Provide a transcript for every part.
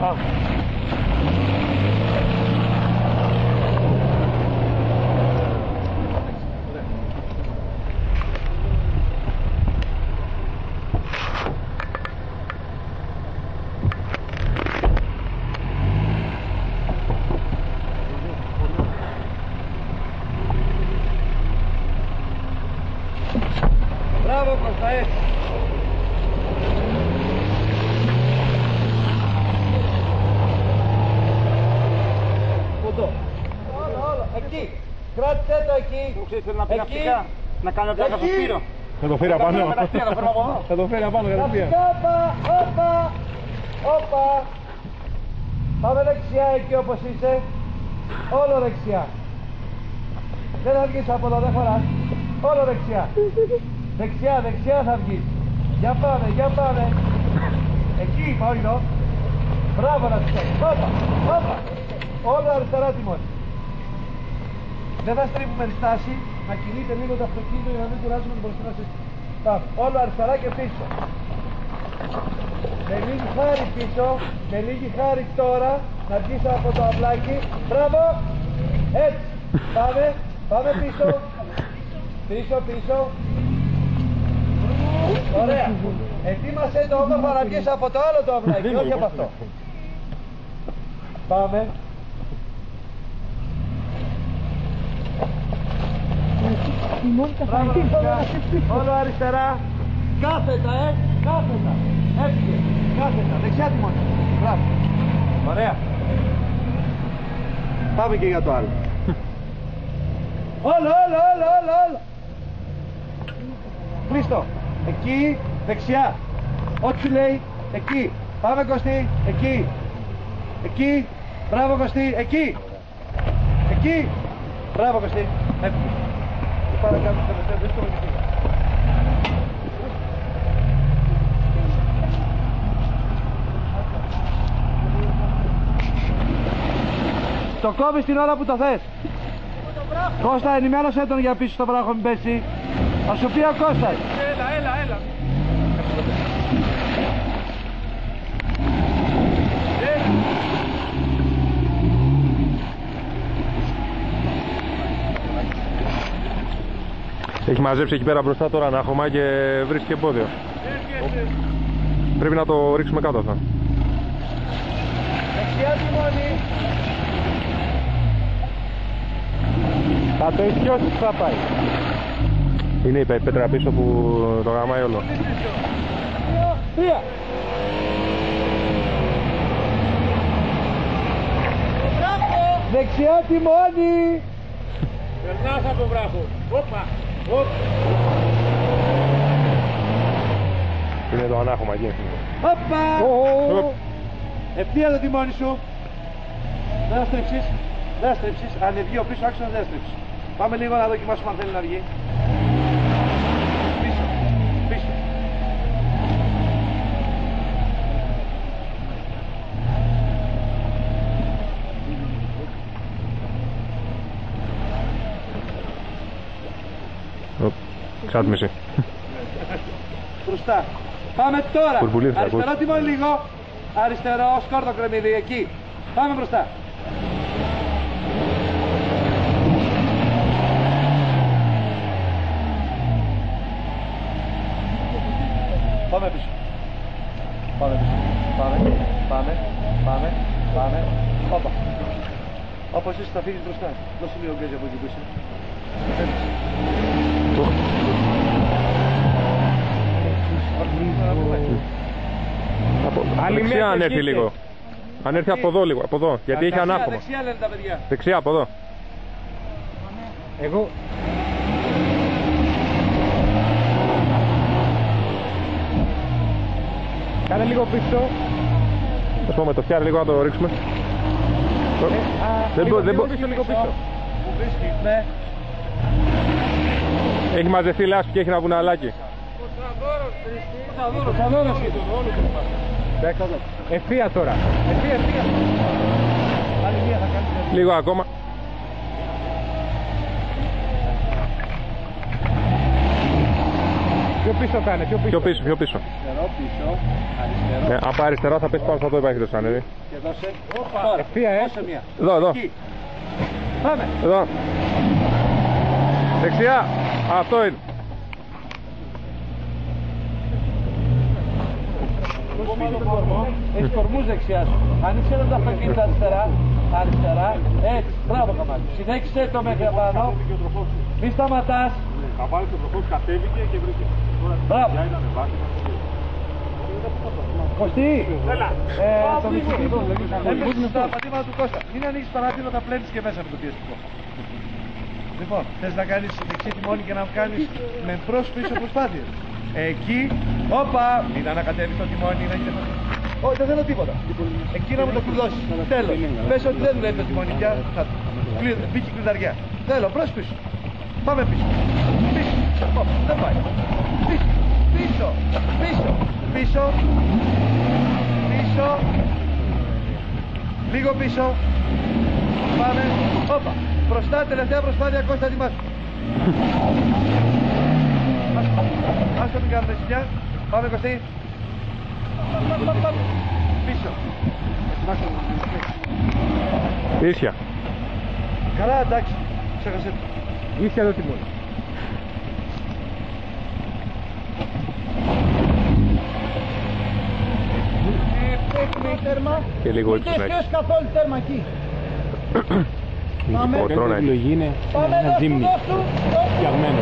Μπράβο Κώστα, έτσι. Κοντό. Όλο, εκεί. Κράτησε το εκεί. Θέλει να πει ναυτικά, να κάνει ό,τι έκανε στο Σπύρο. Θα το φέρει απάνω. Θα το φέρει απάνω κατευθείαν. Όπα. Πάμε δεξιά εκεί όπως είσαι. Όλο δεξιά. Δεν θα βγεις από εδώ, δεν χωράς. Όλο δεξιά. Δεξιά θα βγεις. Για πάμε. Εκεί, όχι εδώ. Μπράβο να σου. Όπα. Όλο αριστερά τιμόνι. Δεν θα στρίβουμε στάση, να κινείται λίγο το αυτοκίνητο για να μην κουράζουμε την μπροστινά σύστημα. Πάμε. Όλο αριστερά και πίσω. Με λίγη χάρη πίσω, με λίγη χάρη τώρα, να βγεις από το αυλάκι. Μπράβο. Έτσι. Πάμε πίσω. Πίσω. Ωραία. Ετοίμασε το όμορφα να βγεις από το άλλο το αυλάκι, όχι από αυτό. Πάμε. Όλο αριστερά. Κάθετα, κάθετα. Έφυγε. Κάθετα. Δεξιά τιμόνι. Μπράβο. Ωραία. Πάμε και για το άλλο. Όλο. Κλείστο. Εκεί. Δεξιά. Ό,τι σου λέει. Εκεί. Πάμε Κωστή. Εκεί. Μπράβο Κωστή. Εκεί. Μπράβο Κωστή. Έφυγε. Πάρε κάτω στο τελευταίο, δεν στο βοηθήκα. Το κόβεις την ώρα που το θες. Κώστα, ενημέρωσέ τον για πίσω στο βράχο, μην πέσει. Θα σου πει ο Κώστας. Έλα. Έχει μαζέψει εκεί πέρα μπροστά τώρα ανάχωμα και βρίσκει εμπόδιο. Πρέπει να το ρίξουμε κάτω αυτό. Δεξιά τιμόνι. Θα το ισιώσεις που θα πάει. Είναι η πέτρα πίσω που το γαμάει όλο. Τρία. Δεξιά τιμόνι. Περνάς από βράχο. Όπα. Είναι το ανάχωμα εκεί. Όπα. Ευθεία το τιμόνι σου. Δεν θα στρέψεις. Αν βγει ο πίσω άξονας δεν θα στρέψεις. Πάμε λίγο να δοκιμάσουμε αν θέλει να βγει. Πίσω. Ξάτμιση. Μπροστά. Πάμε τώρα. Κουρπουλίδι, Αριστερό τιμόνι λίγο. Αριστερό, σκόρδο κρεμμύδι, εκεί. Πάμε μπροστά. Πάμε πίσω. Πάμε. Όπα. Όπως είσαι θα φύγεις μπροστά. Δώσε λίγο γκάζι από εκεί πίσω. Δεξιά αν έρθει λίγο. Αν έρθει από εδώ λίγο, από εδώ. Γιατί έχει ανάχωμα. Δεξιά λένε τα παιδιά. Δεξιά από εδώ. Εγώ. Κάνε λίγο πίσω. Ας πούμε το φτιάρι λίγο να το ρίξουμε. Δεν μπορεί λίγο πίσω. Που βρίσκει, ναι. Έχει μαζευτεί λάσπη και έχει ένα βουναλάκι. Κονταδόρος. Ευθεία τώρα. Ευθεία. Άλλη μία θα κάνει. Λίγο ακόμα. Πιο πίσω κάνε, πιο πίσω. Πιο πίσω, πιο πίσω. Αριστερό, πίσω, αριστερό. Από αριστερό θα πες πάνω στο υπάρχει το σανίδι. Και δώσε. Τώρα, ευθεία, δώσε μία. Εδώ. Εκεί. Πάμε. Εδώ. Δεξιά. Αυτό είναι. Έχεις κορμούς δεξιά σου. Ανοίξε το αυτοκίνητο αριστερά. Αριστερά. Έτσι. Μπράβο καμπάνι. Συνέχισε το μέχρι απάνω. Μη σταματάς. Καβάλει το προχώς κατέβηκε και βρήκε. Μπράβο. Κωστή. Έλα. Το μυθιστικό. Έπαιξε στα πατήματα του Κώστα. Μην ανοίξεις παράθυρο, θα πλένεις και μέσα με το πιεστικό. Λοιπόν, θες να κάνεις δεξί τιμόνι και να κάνεις με προς πίσω προσπάθειες. Εκεί, όπα, μην ανακατεύεις το τιμόνι, να γίνεται. Όχι, δεν θέλω τίποτα. Εκεί να μου το κλειδώσεις. Τέλος. Πες ότι δεν δουλεύει το τιμόνι πια. Μπήκε κλειδαριά. Θέλω, προς πίσω. Πάμε πίσω. Πίσω. Δεν πάει. Πίσω. Πίσω. Πίσω. Πίσω. Πίσω. Λίγο πίσω. Πάμε. Όπα. Μπροστά, τελευταία προσπάθεια, Κώστα, ετοιμάσου. Άστο μην κάνουμε σιγιά. Πάμε, Κωστή. Πίσω. Ίσια. Καλά, εντάξει. Ξέχασε. Ίσια το τιμόνι. Τέρμα. Και λίγο ύψος να Ποιος έχεις. καθόλου τέρμα εκεί. Πάμε. Ο τρόνα έχει. Είναι Πάμε ένα τζίμνι φτιαγμένο.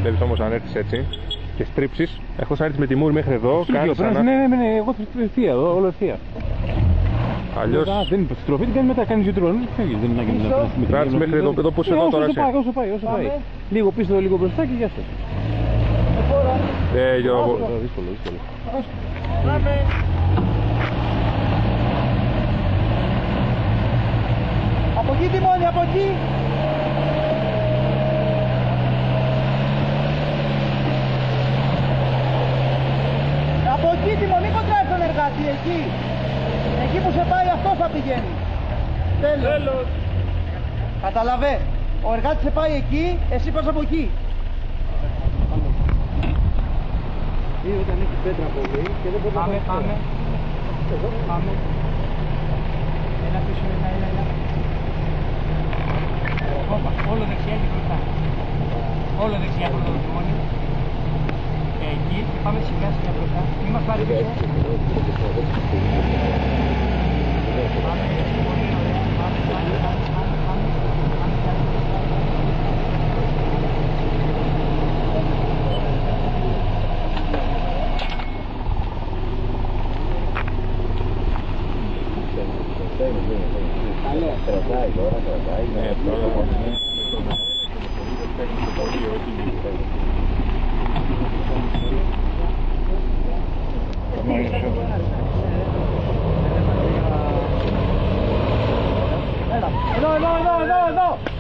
Βλέπεις όμως αν έρθεις έτσι και στρίψεις, έχω σαν έρθεις με τη μούρη μέχρι εδώ, κάνεις ξανά. Ναι, εγώ ευθεία, όλο ευθεία. Αλλιώς Δεν είναι στροφή, την κάνει μετά, κάνεις δύο τρώνες, φεύγεις, δεν είναι να κάνεις να κράτης μέχρι εδώ που είσαι εδώ τώρα. Όσο πάει. Λίγο πίσω, λίγο μπροστά και γεια σας. Τέλειο. Δύσκολο. Πάμε. Από εκεί τιμόνι, από εκεί. Από εκεί τιμόνι, κοντράει τον εργάτη, εκεί. Εκεί που σε πάει αυτό θα πηγαίνει. Τέλος. Καταλαβέ. Ο εργάτης σε πάει εκεί, εσύ πας από εκεί. Ή όταν έχει πέτρα πολύ και δεν μπορεί να πάει. Πάμε. Πάμε. Ένα πίσω, ένα. Όπα, όλο δεξιά και μπροστά. Όλο δεξιά από το τιμόνι. Εκεί και πάμε σιγά μπροστά. Μη μας πάρει πίσω. Πάμε, πολύ ωραία. Πάμε. Κρατάει τώρα.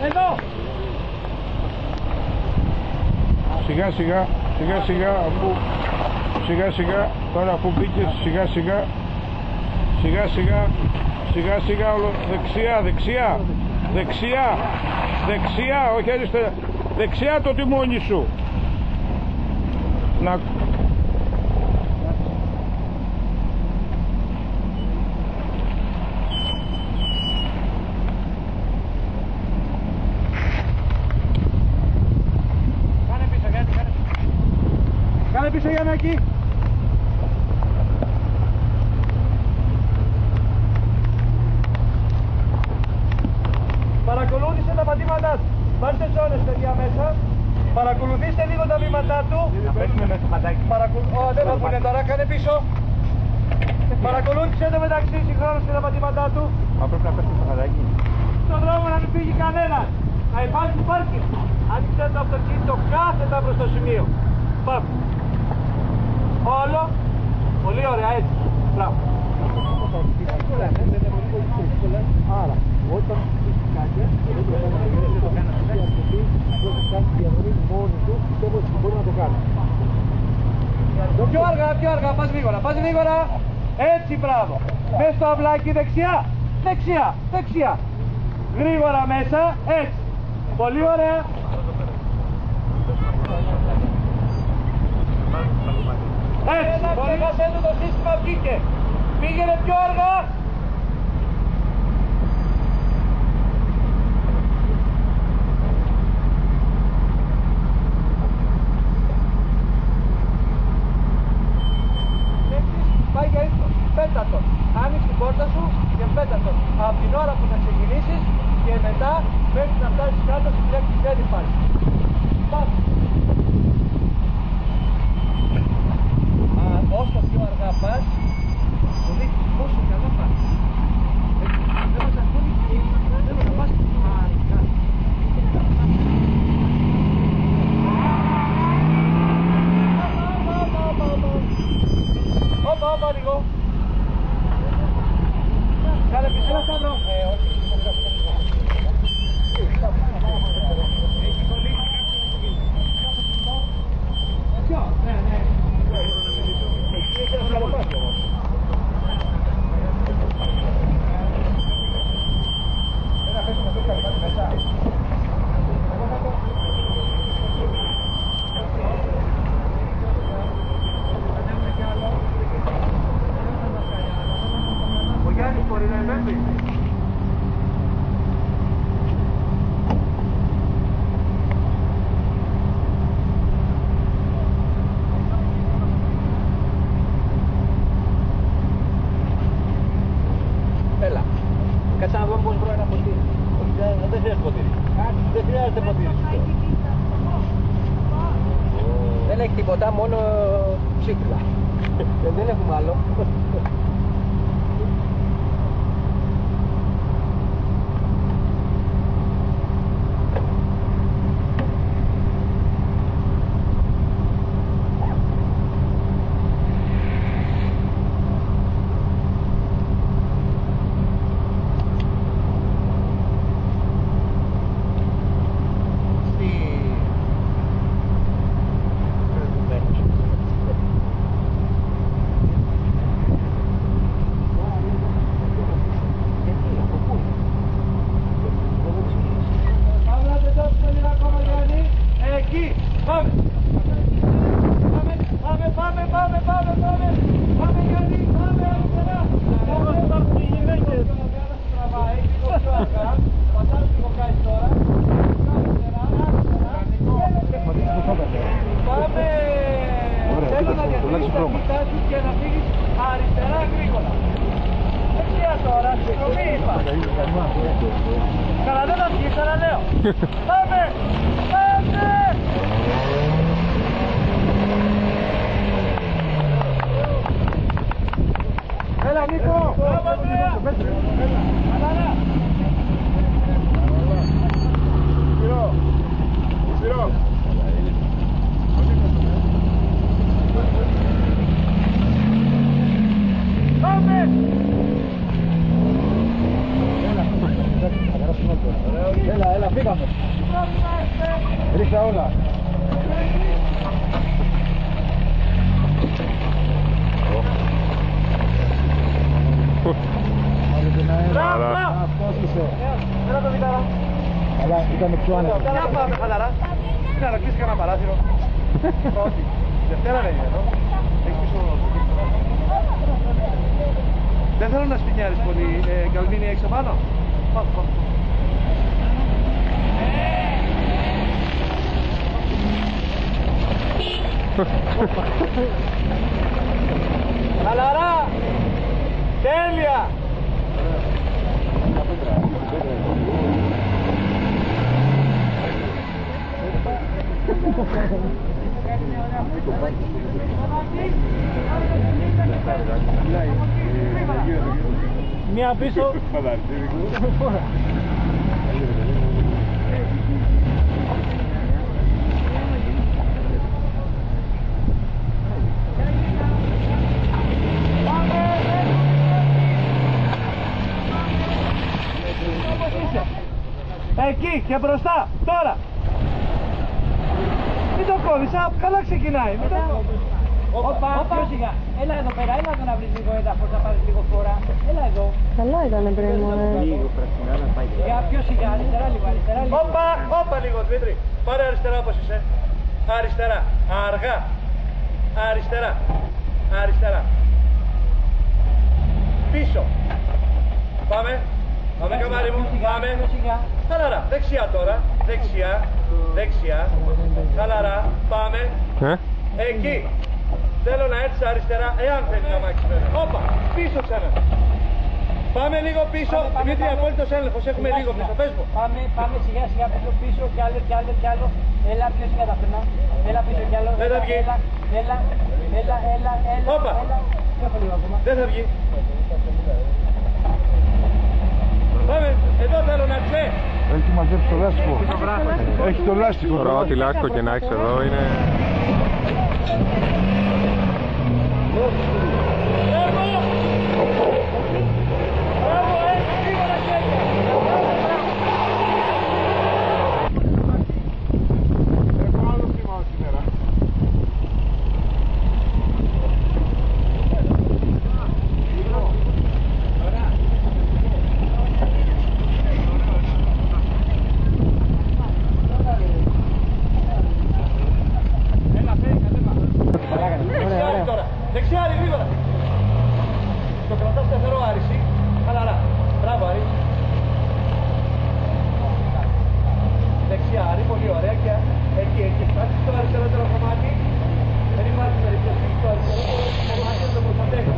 Εδώ. Σιγά, τώρα αφού μπήκες, σιγά, όλο δεξιά, όχι αριστερά, δεξιά το τιμόνι σου. Να... Κάνε πίσω Γιάννακη. Παρακολούθησε τα πατήματά του. Πάρτε ζώνες παιδιά μέσα. Παρακολουθήστε λίγο τα βήματά του. Δεν θα πούνε τώρα, κάνε πίσω. Παρακολούθησε το μεταξύ συγχρόνως και τα πατήματά του. Μα πρέπει να πέφτει στο χαδάκι. Στον δρόμο να μην φύγει κανένας. Να υπάρχει πάρκινγκ. Άνοιξε το αυτοκίνητο κάθετα προς το σημείο. Πάμε. Όλο. Πολύ ωραία, έτσι. Μπράβο. Άρα, όταν φύγει κάτι, δεν το κάνει κάνει διαδρομή μόνοι του, πιστεύω ότι μπορεί να το κάνει. Πιο αργά, πας γρήγορα. Έτσι, μπράβο. Μες στο αυλάκι δεξιά. Γρήγορα μέσα, έτσι. Πολύ ωραία. Έτσι, ξέχασέ του, το σύστημα βγήκε. Πήγαινε πιο αργά. Πάει για ύπνο. Πέτα τον. Άνοιξε την πόρτα σου και πέτα τον. Από την ώρα που θα ξεκινήσεις και μετά μέχρι να φτάσεις κάτω στην λέξη δεν υπάρχει. Πάμε. Όσο πιο αργά πας, το δείχνει πόσο καλά πας. Δεν μας ακούνε και θέλω να πας αργά. Όπα λίγο. Κάνε πίσω. Όχι. Έλα, κάτσε να δω πώς μπορεί να ποτήρι. Δεν χρειάζεται ποτήρι. Δεν χρειάζεται ποτήρι. Δεν έχει τίποτα, μόνο ψίχουλα. Δεν έχουμε άλλο. Και να φύγεις αριστερά γρήγορα. Δεξιά τώρα, συγγνώμη είπα. Καλά δεν θα βγεις, αλλά λέω. Πάμε! Πάμε! Έλα Νίκο! Πάμε! Αλάρα! Σειρό! Σειρό! Πάμε! Έλα, φύγαμε. Ρίχτα όλα. Αυτός είσαι. Έλα το βιτάρα. Αλλά ήταν πιο άνετα. Για πάμε χαλαρά. Είναι να κλείσει κανένα παράθυρο. Όχι. Δευτέρα δεν είναι εδώ. Έχει πίσω. Δεν θέλω να σπινιάρεις πολύ. Καλμίνη έξω πάνω. Πάμε. Χαλαρά! Τέλεια! Μία πίσω. Εκεί και μπροστά, τώρα! Μην το κόβεις, καλά ξεκινάει. Μην το κόβεις. Όπα, πιο σιγά. Έλα εδώ πέρα, έλα εδώ να βρεις λίγο έδαφος, να πάρεις λίγο φορά. Έλα εδώ. Καλά ήταν πριν μου. Για πιο σιγά, αριστερά λίγο, αριστερά λίγο. Όπα λίγο, Δημήτρη. Πάρε αριστερά όπως είσαι. Αριστερά, αργά. Αριστερά. αριστερά. Πίσω. Πάμε. Πάμε καμάρι μου. Πάμε. Χαλαρά. Δεξιά τώρα. Δεξιά. Δεξιά. Χαλαρά. Πάμε. Εκεί. Θέλω να έρθεις αριστερά, εάν θέλει να μάξεις βέβαια. Όπα, πίσω ξανά. Πάμε λίγο πίσω. Δημήτρη, απόλυτος έλεγχος. Έχουμε λίγο πίσω. Πες μου. Πάμε σιγά σιγά πίσω κι άλλο. Έλα πιο σιγά τα φρενά. Έλα πίσω κι άλλο. Δεν θα βγει. Έλα. Όπα. Έχω λίγο ακόμα. Δεν θα βγει. Πάμε. Εδώ θέλω να ξέρει. Έχει μαζέψει το λάστιχο. Έχει το λάστιχο. Τώρα ό,τι λάστιχο και να έχεις εδώ είναι... Δεξιά, γρήγορα. Το κρατάς σταθερό, Άρηση. Χαλαρά. Μπράβο, Άρη. Δεξιά, Άρη. Πολύ ωραία. Και εκεί. Φτάσεις στο αριστερότερο κομμάτι. Δεν υπάρχει περίπτωση στο αριστερότερο κομμάτι. Το προστατεύει.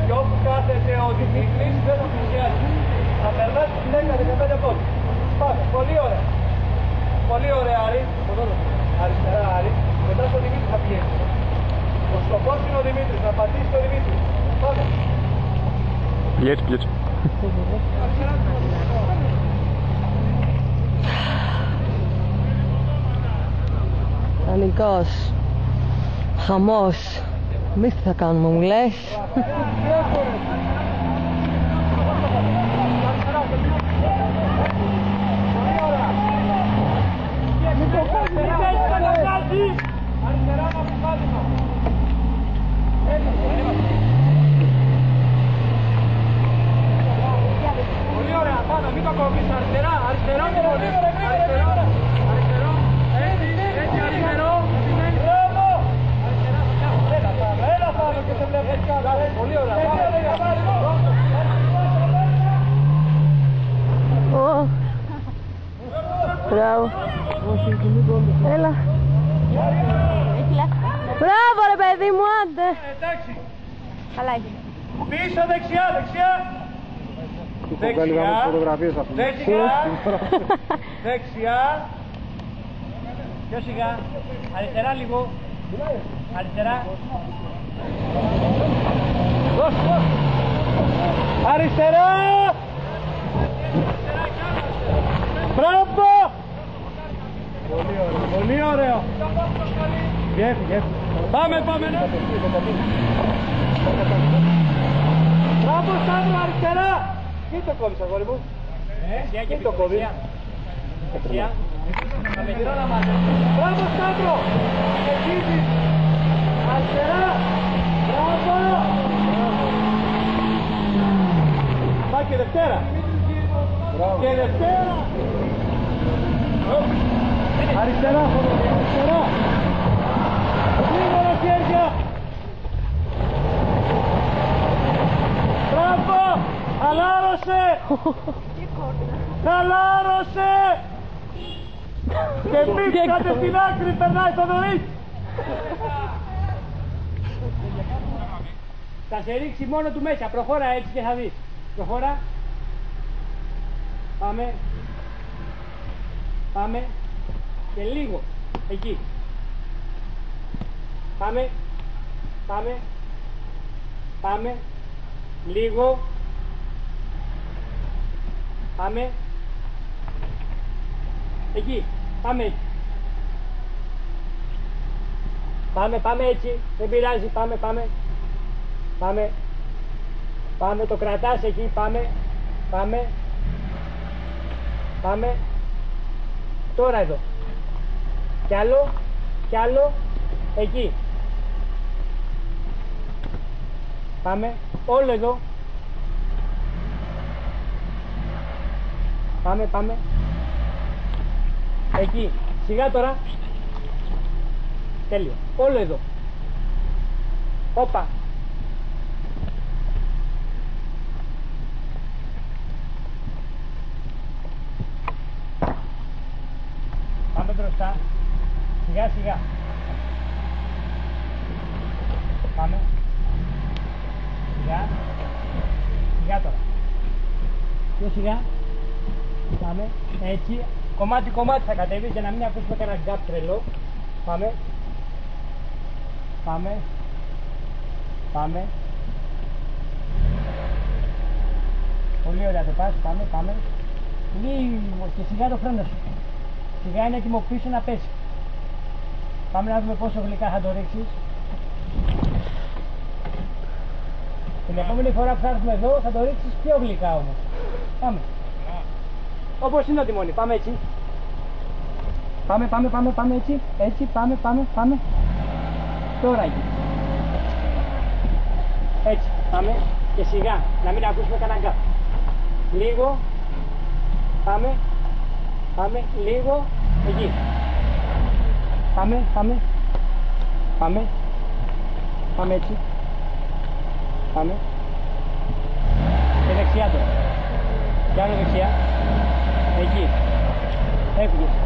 Και όπου κάθεται ο Δημήτρης, δεν θα πλησιάζει. Θα περνάς 10-15 πόντους. Πάμε. Πολύ ωραία. Πολύ ωραία, Άρη. Αριστερά, Άρη. Μετά στο Δημήτρη θα πηγαίνει. Ο σκοπός είναι ο Δημήτρης, να πατήσει το Δημήτρη. Πάμε. Πηγαίνει. Πανικός. Χαμός. Εμείς τι θα κάνουμε, μου λες? Πολύ ωραία, πάνω, μην το κόβεις, αριστερά, αριστερά, έτσι, αριστερό, έλα πάνω και σε βλέπεις κάτω, πολύ ωραία, Μπράβο. Έλα. Μπράβο ρε παιδί μου, άντε. εντάξει, Καλά έχει. πίσω, δεξιά, δεξιά, Πιο σιγά. Αριστερά λίγο. Αριστερά. αριστερά, μπράβο, πολύ ωραίο, γεύει, πάμε, μπράβο Σταύρο, αριστερά, τι το κόβεις αγόρι μου, τι το κόβεις, Δεξιά. μπράβο Σταύρο, εκεί, αριστερά, μπράβο, πάει και Δευτέρα, και Δευτέρα, αριστερά, γρήγορα χέρια, μπράβο, χαλάρωσε, και πήξατε στην άκρη, περνάει το νωρίς. Θα σε ρίξει μόνο του μέσα. Προχώρα έτσι και θα δεις. Προχώρα. Πάμε. Και λίγο. Εκεί. Πάμε. Λίγο. Πάμε. Εκεί. Πάμε έτσι. Πάμε έτσι. Δεν πειράζει. Πάμε. Το κρατάς εκεί. Πάμε. Τώρα εδώ. Κι άλλο. Εκεί. Πάμε. Όλο εδώ. Πάμε. Εκεί. Σιγά τώρα. Τέλειο. Όλο εδώ. Όπα. Σιγά σιγά. Πάμε. Σιγά. Σιγά τώρα. Πιο σιγά. Πάμε. Έτσι. Κομμάτι κομμάτι θα κατέβεις για να μην ακούσουμε κανένα γκάπ τρελό. Πάμε. Πάμε. Πάμε. Πολύ ωραία το πας. Πάμε, πάμε. Λίγο και σιγά το χρόνο σου. Σιγά είναι έτοιμο πίσω να πέσει. Πάμε να δούμε πόσο γλυκά θα το ρίξεις. Την επόμενη φορά που θα έρθουμε εδώ θα το ρίξεις πιο γλυκά όμως. Πάμε. Όπως είναι ο τιμόνι. Πάμε έτσι. Πάμε, πάμε, πάμε, πάμε έτσι. Έτσι, πάμε, πάμε, πάμε. Τώρα εκεί. Έτσι, πάμε. Και σιγά, να μην ακούσουμε κανένα γκάπ. Λίγο. Πάμε. Πάμε, λίγο. Εκεί. Πάμε, πάμε. Πάμε. Πάμε έτσι. Πάμε. Και δεξιά τώρα. Και άλλο δεξιά. Εκεί. Έφυγες.